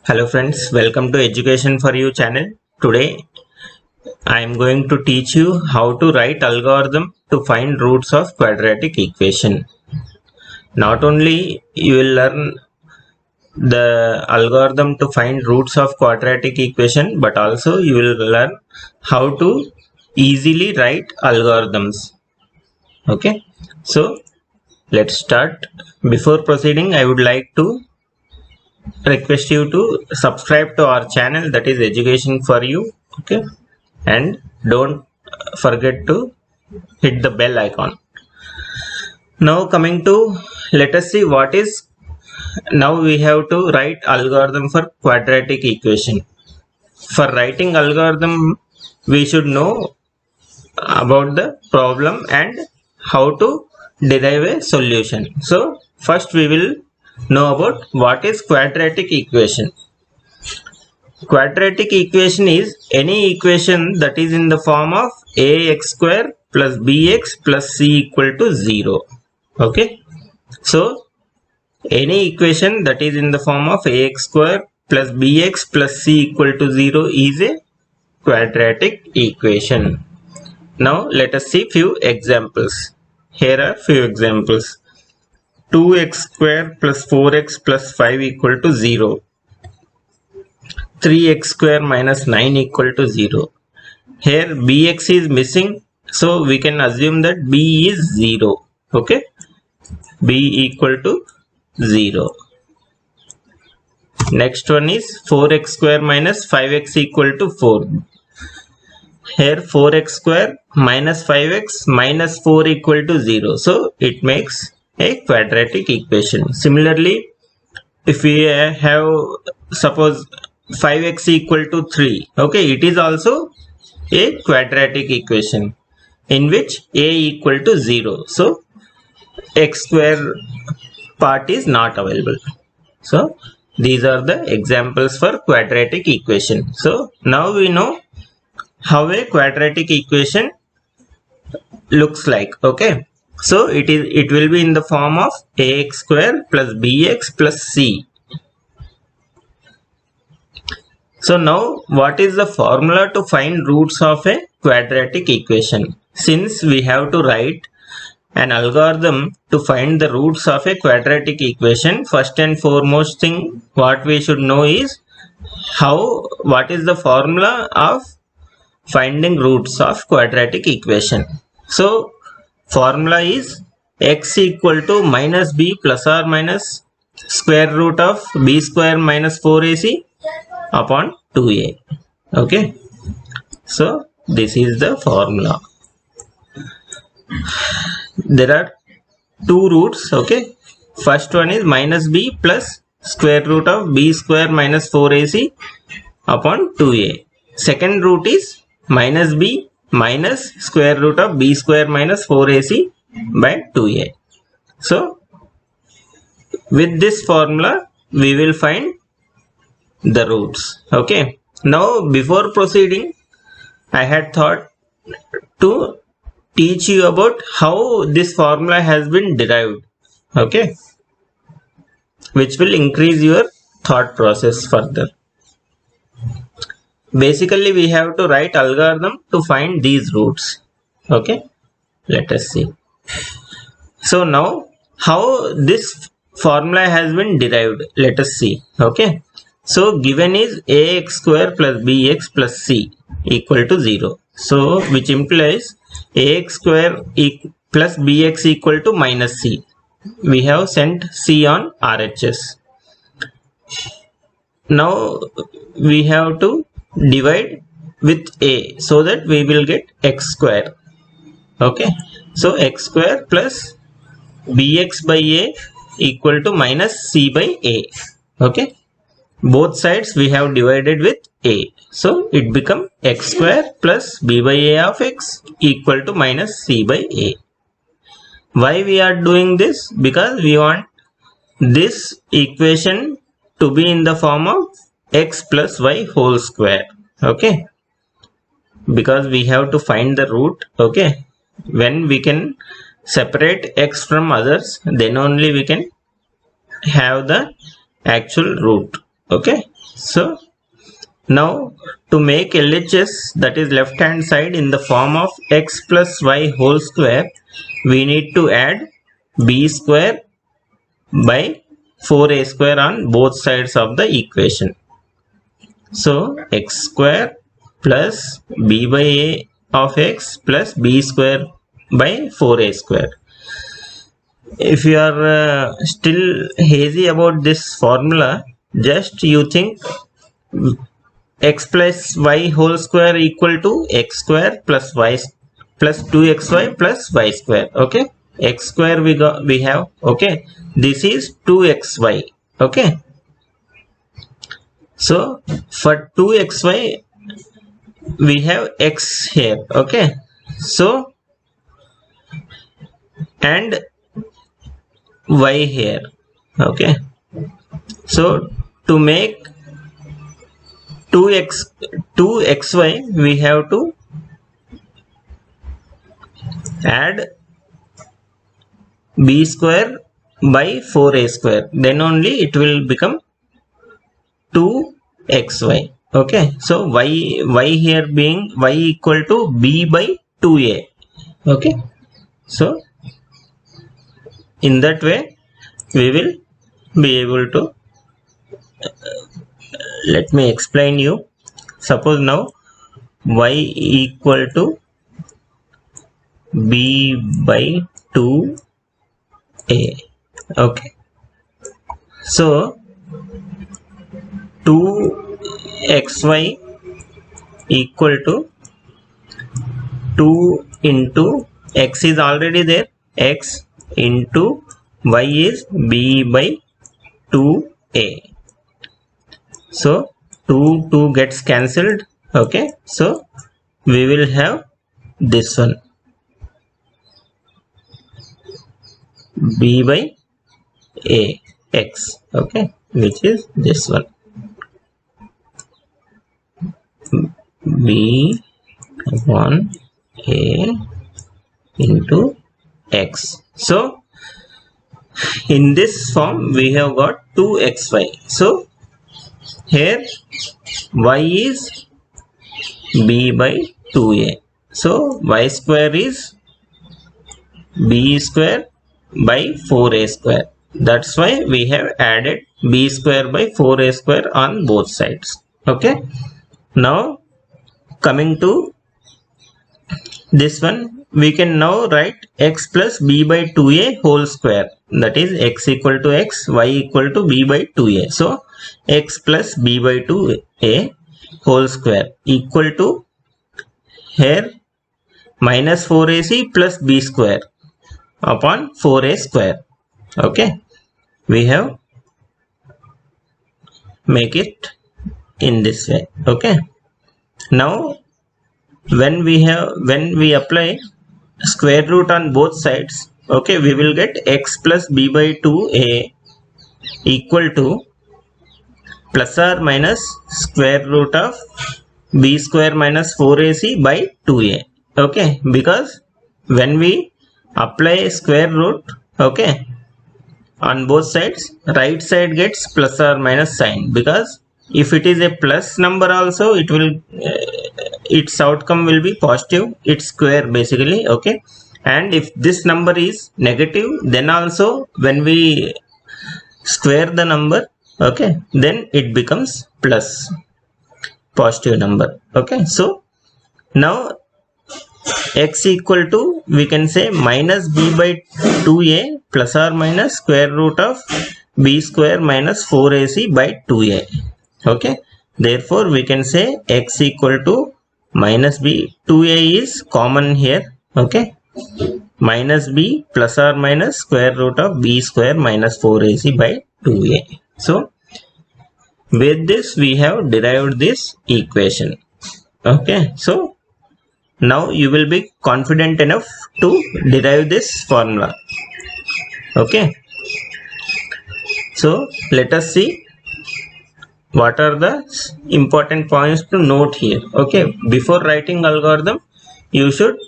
Hello friends, welcome to Education for You channel. Today I am going to teach you how to write algorithm to find roots of quadratic equation. Not only you will learn the algorithm to find roots of quadratic equation, but also you will learn how to easily write algorithms. Okay, so let's start. Before proceeding, I would like to request you to subscribe to our channel, that is Education for You. Okay, and don't forget to hit the bell icon. Now coming to, let us see what is, now we have to write algorithm for quadratic equation. For writing algorithm we should know about the problem and how to derive a solution. So first we will know about what is quadratic equation. Quadratic equation is any equation that is in the form of ax square plus bx plus c equal to 0. Okay, so any equation that is in the form of ax square plus bx plus c equal to 0 is a quadratic equation. Now let us see few examples. Here are few examples. 2x square plus 4x plus 5 equal to 0. 3x square minus 9 equal to 0. Here bx is missing, so we can assume that b is 0. Okay, b equal to 0. Next one is 4x square minus 5x equal to 4. Here 4x square minus 5x minus 4 equal to 0. So it makes a quadratic equation. Similarly, if we have suppose 5x equal to 3, okay, it is also a quadratic equation in which a equal to 0. So x square part is not available. So these are the examples for quadratic equation. So now we know how a quadratic equation looks like. Okay, so it will be in the form of ax square plus bx plus c. So now what is the formula to find roots of a quadratic equation? Since we have to write an algorithm to find the roots of a quadratic equation, first and foremost thing what we should know is what is the formula of finding roots of quadratic equation. So formula is x equal to minus b plus or minus square root of b square minus 4ac upon 2a. Okay, so this is the formula. There are two roots. Okay, first one is minus b plus square root of b square minus 4ac upon 2a. Second root is minus b minus square root of b square minus 4ac by 2a. So with this formula we will find the roots. Okay, now before proceeding I had thought to teach you about how this formula has been derived. Okay, which will increase your thought process further. Basically we have to write algorithm to find these roots. Okay, let us see. So now how this formula has been derived, let us see. Okay, so given is ax square plus bx plus c equal to 0. So which implies ax square plus bx equal to minus c. We have sent c on RHS. Now we have to divide with a so that we will get x square. Okay, so x square plus bx by a equal to minus c by a. Okay, both sides we have divided with a, so it become x square plus b by a of x equal to minus c by a. Why we are doing this? Because we want this equation to be in the form of x plus y whole square. Okay, because we have to find the root. Okay, when we can separate x from others, then only we can have the actual root. Okay, so now to make LHS, that is left hand side, in the form of x plus y whole square, we need to add b square by 4a square on both sides of the equation. So x square plus b by a of x plus b square by 4a square. If you are still hazy about this formula, just you think x plus y whole square equal to x square plus y plus 2xy plus y square. Okay, x square we have. Okay, this is 2xy. Okay, so for 2xy we have x here. Okay, so and y here. Okay, so to make 2xy we have to add b square by 4a square, then only it will become 2xy. Okay, so y here being y equal to b by 2a. Okay, so in that way we will be able to let me explain you. Suppose now y equal to b by 2a. Okay, so 2xy equal to 2 into x is already there, x into y is b by 2a. So 2 gets cancelled. Okay, so we will have this one, b by a x. Okay, which is this one, b1 a into x. So in this form we have got 2xy. So here y is b by 2a. So y square is b square by 4a square. That's why we have added b square by 4a square on both sides. Okay, now coming to this one, we can now write x plus b by 2a whole square, that is x equal to x, y equal to b by 2a. So x plus b by 2a whole square equal to here minus 4ac plus b square upon 4a square. Okay, we have make it in this way. Okay, now when we apply square root on both sides, okay, we will get x plus b by 2a equal to plus or minus square root of b square minus 4ac by 2a. Okay, because when we apply square root, okay, on both sides, right side gets plus or minus sign, because if it is a plus number also, it will its outcome will be positive, its square basically. Okay, and if this number is negative, then also when we square the number, okay, then it becomes plus positive number. Okay, so now x equal to, we can say, minus b by 2a plus or minus square root of b square minus 4ac by 2a. Okay, therefore we can say x equal to minus b, 2a is common here. Okay, minus b plus or minus square root of b square minus 4ac by 2a. So with this we have derived this equation. Okay, so now you will be confident enough to derive this formula. Okay, so let us see what are the important points to note here. Okay, before writing algorithm, you should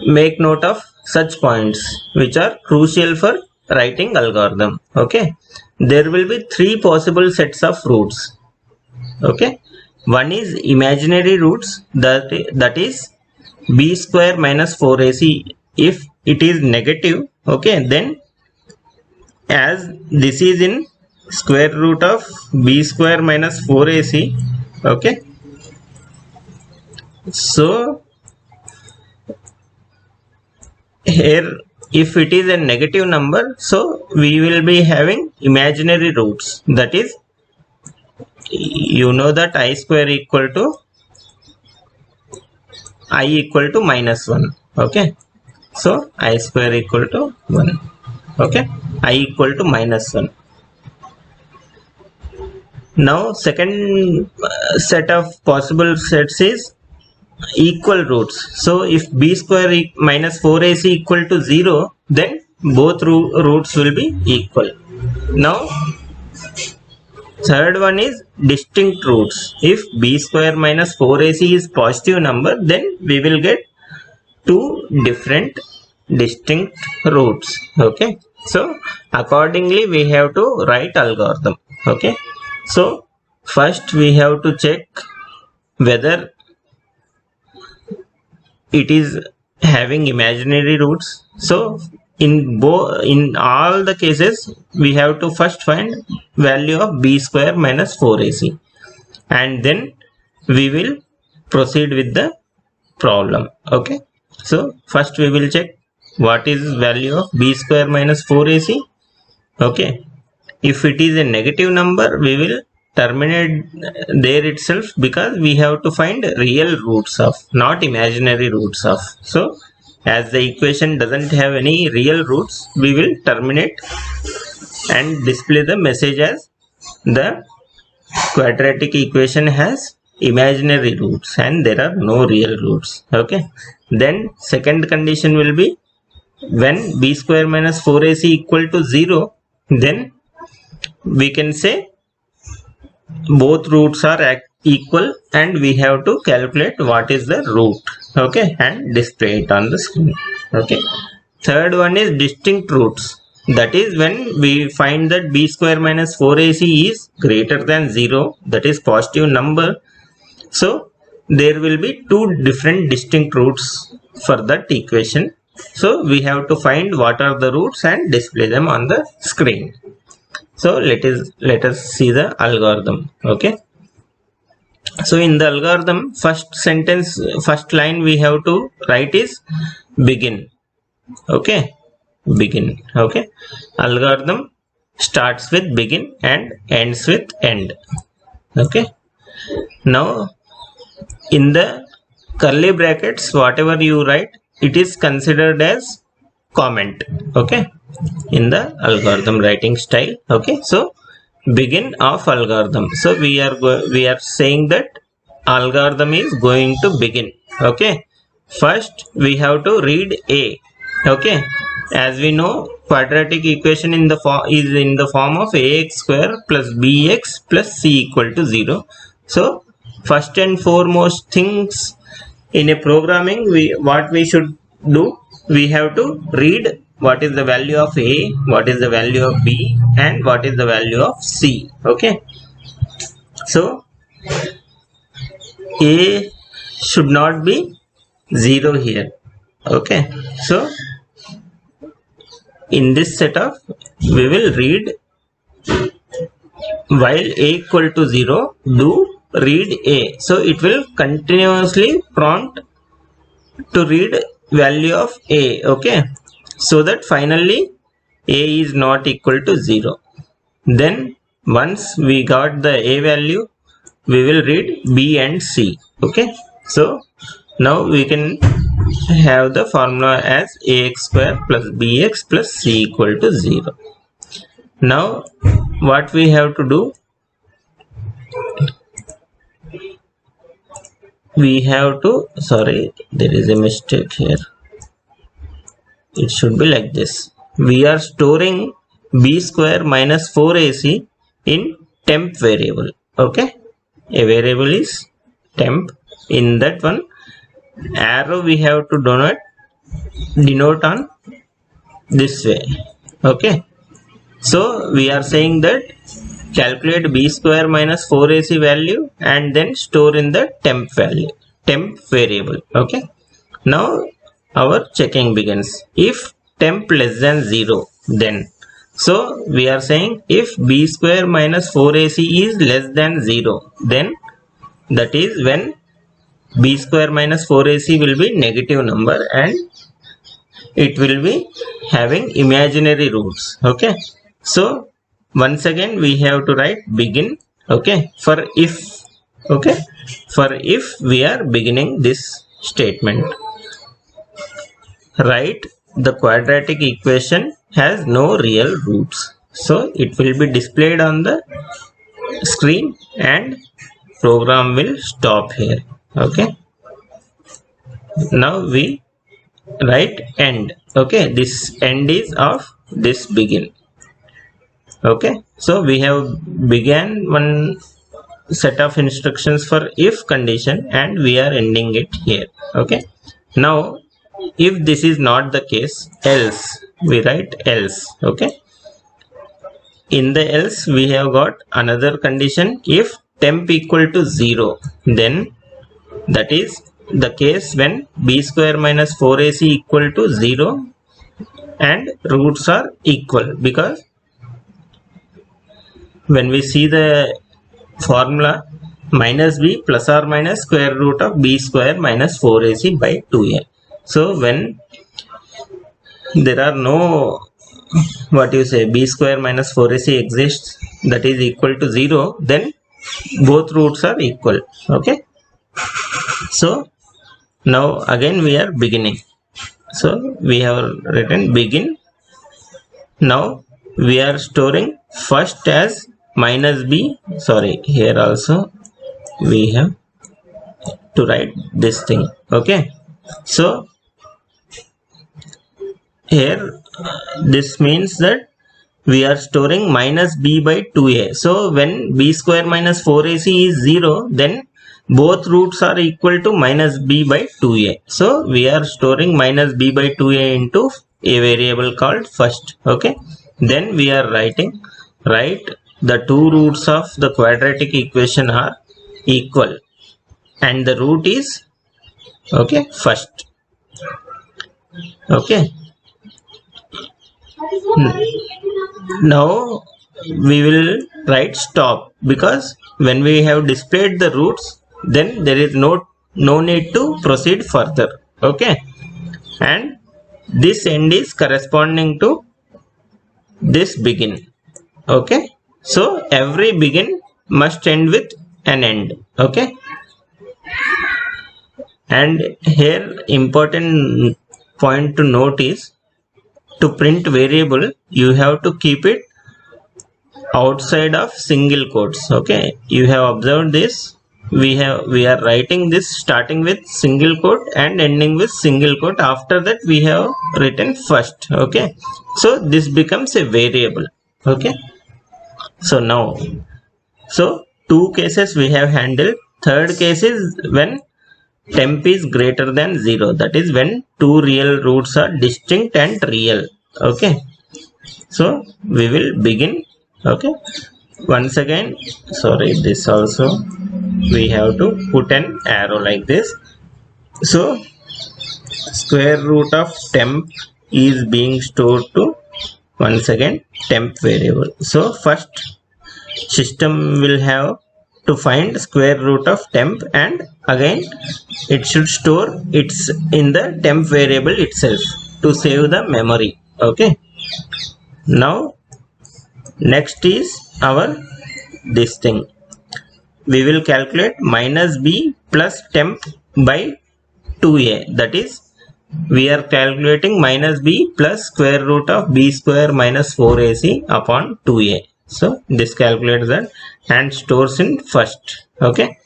make note of such points which are crucial for writing algorithm. Okay, there will be three possible sets of roots. Okay, one is imaginary roots, that is b square minus 4ac. If it is negative, okay, then as this is in square root of b square minus 4ac, okay, so here if it is a negative number, so we will be having imaginary roots, that is, you know that I square equal to I equal to minus 1. Okay, so I square equal to 1. Okay, I equal to minus 1. Now second set of possible sets is equal roots. So if b square minus 4ac equal to 0, then both roots will be equal. Now third one is distinct roots. If b square minus 4ac is positive number, then we will get two different distinct roots. Okay, so accordingly we have to write algorithm. Okay, so first we have to check whether it is having imaginary roots. So in all the cases we have to first find value of b square minus 4ac, and then we will proceed with the problem. Okay, so first we will check what is value of b square minus 4ac. Okay, if it is a negative number, we will terminate there itself, because we have to find real roots of, not imaginary roots of. So as the equation doesn't have any real roots, we will terminate and display the message as the quadratic equation has imaginary roots and there are no real roots. Okay, then second condition will be when b square minus 4ac equal to 0, then we can say both roots are equal and we have to calculate what is the root. Okay, and display it on the screen. Okay, third one is distinct roots, that is when we find that b square minus 4ac is greater than 0, that is positive number. So there will be two different distinct roots for that equation. So we have to find what are the roots and display them on the screen. So let us see the algorithm. Okay, so in the algorithm, first line we have to write is begin. Okay, begin. Okay, algorithm starts with begin and ends with end. Okay, now in the curly brackets, whatever you write, it is considered as comment. Okay, in the algorithm writing style. Okay, so begin of algorithm. So we are saying that algorithm is going to begin. Okay, first we have to read a. Okay, as we know, quadratic equation is in the form of ax square plus bx plus c equal to 0. So first and foremost things in a programming, what we should do, we have to read what is the value of a, what is the value of b, and what is the value of c. Okay, so a should not be 0 here. Okay, so in this setup we will read while a equal to 0, do read a. So it will continuously prompt to read value of a. Okay, so that finally a is not equal to 0. Then once we got the a value, we will read b and c. Okay, so now we can have the formula as ax square plus bx plus c equal to 0. Now what we have to do, we have to, sorry, there is a mistake here. It should be like this. We are storing b square minus 4ac in temp variable. Okay, a variable is temp. In that one, arrow we have to denote on this way. Okay, So we are saying that calculate b square minus 4ac value and then store in the temp variable. Okay. Now our checking begins. If temp less than 0, then so we are saying if b square minus 4ac is less than 0, then that is when b square minus 4ac will be negative number and it will be having imaginary roots. Okay. So once again we have to write begin. Okay. For if. Okay. For if we are beginning this statement. Write the quadratic equation has no real roots. So it will be displayed on the screen and program will stop here. Okay. Now we write end. Okay. This end is of this begin. Okay. So we have began one set of instructions for if condition and we are ending it here. Okay. Now if this is not the case, else we write else. Okay. In the else we have got another condition. If temp equal to 0, then that is the case when b square minus 4ac equal to 0 and roots are equal, because when we see the formula minus b plus or minus square root of b square minus 4ac by 2a. So when there are no b square minus 4ac exists that is equal to 0, then both roots are equal. Okay. So now again we are beginning. So we have written begin. Now we are storing first as minus b. Sorry, here also we have to write this thing. Okay. So here this means that we are storing minus b by 2a. So when b square minus 4ac is 0, then both roots are equal to minus b by 2a. So we are storing minus b by 2a into a variable called first. Okay. Then we are writing, write the two roots of the quadratic equation are equal and the root is first. Okay. Now we will write stop, because when we have displayed the roots, then there is no need to proceed further. Okay. And this end is corresponding to this begin. Okay. So every begin must end with an end. Okay. And here important point to note is, to print variable you have to keep it outside of single quotes. Okay. You have observed this. We are writing this starting with single quote and ending with single quote. After that we have written first. Okay. So this becomes a variable. Okay. So now, so two cases we have handled. Third case is when temp is greater than 0. That is when two real roots are distinct and real. Okay. So we will begin. Okay. Once again, sorry, this also we have to put an arrow like this. So square root of temp is being stored to, once again, temp variable. So first system will have to find square root of temp and again it should store it's in the temp variable itself to save the memory. Okay. Now next is our this thing. We will calculate minus b plus temp by 2a. That is, we are calculating minus b plus square root of b square minus 4ac upon 2a. So this calculates that and stores in first. Okay.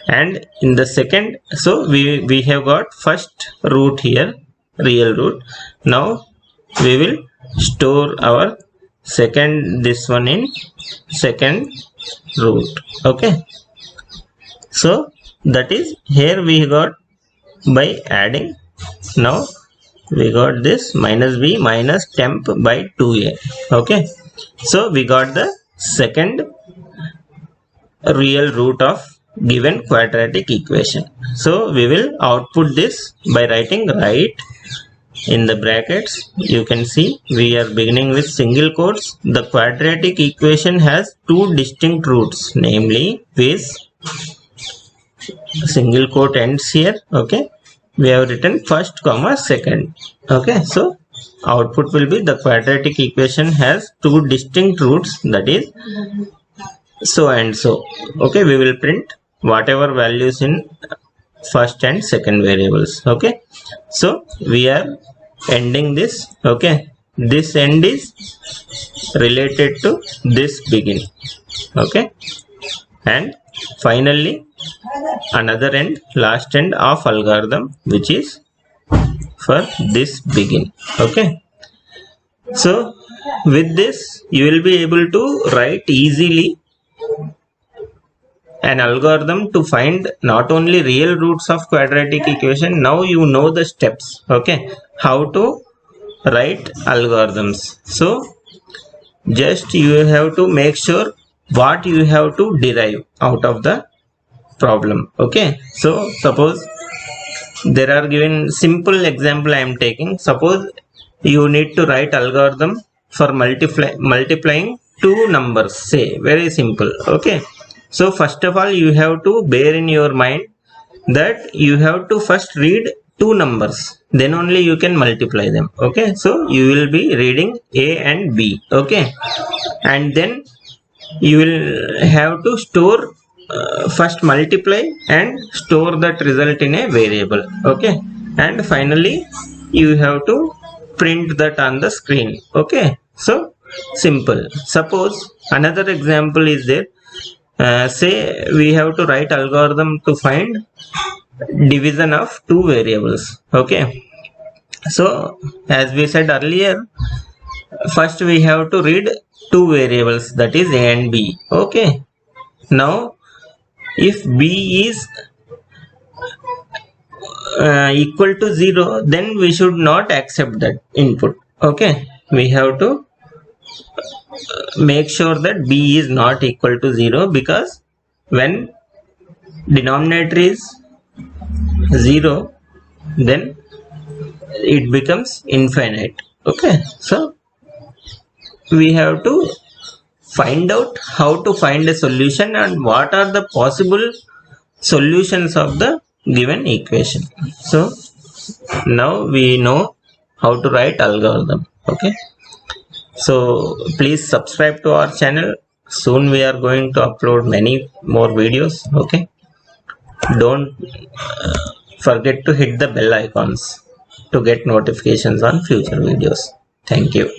And in the second, so we have got first root here, real root. Now we will store our second, this one in second root. Okay. So that is, here we got by adding. Now we got this minus b minus temp by 2a. Okay. So we got the second real root of given quadratic equation. So we will output this by writing right in the brackets. You can see we are beginning with single quotes. The quadratic equation has two distinct roots, namely with single quote ends here. Okay, we have written first comma second. Okay, so output will be the quadratic equation has two distinct roots, that is so and so. Okay, we will print whatever values in first and second variables. Okay, so we are ending this. Okay, this end is related to this begin. Okay, and finally another end, last end of algorithm, which is for this begin. Okay, so with this you will be able to write easily an algorithm to find not only real roots of quadratic equation. Now you know the steps, okay, how to write algorithms. So just you have to make sure what you have to derive out of the problem. Okay, so suppose there are given simple example I am taking. Suppose you need to write algorithm for multiplying two numbers, say, very simple. Okay, so first of all you have to bear in your mind that you have to first read two numbers, then only you can multiply them. Okay, so you will be reading A and B. Okay, and then you will have to store first multiply and store that result in a variable. Okay, and finally you have to print that on the screen. Okay, so simple. Suppose another example is there. Say we have to write algorithm to find division of two variables. Okay, so as we said earlier, first we have to read two variables, that is A and B. Okay, now if B is equal to 0, then we should not accept that input. Okay, we have to make sure that B is not equal to 0, because when denominator is 0, then it becomes infinite. Okay, so we have to find out how to find a solution and what are the possible solutions of the given equation. So now we know how to write algorithm. Okay, so please subscribe to our channel. Soon we are going to upload many more videos. Okay, don't forget to hit the bell icons to get notifications on future videos. Thank you.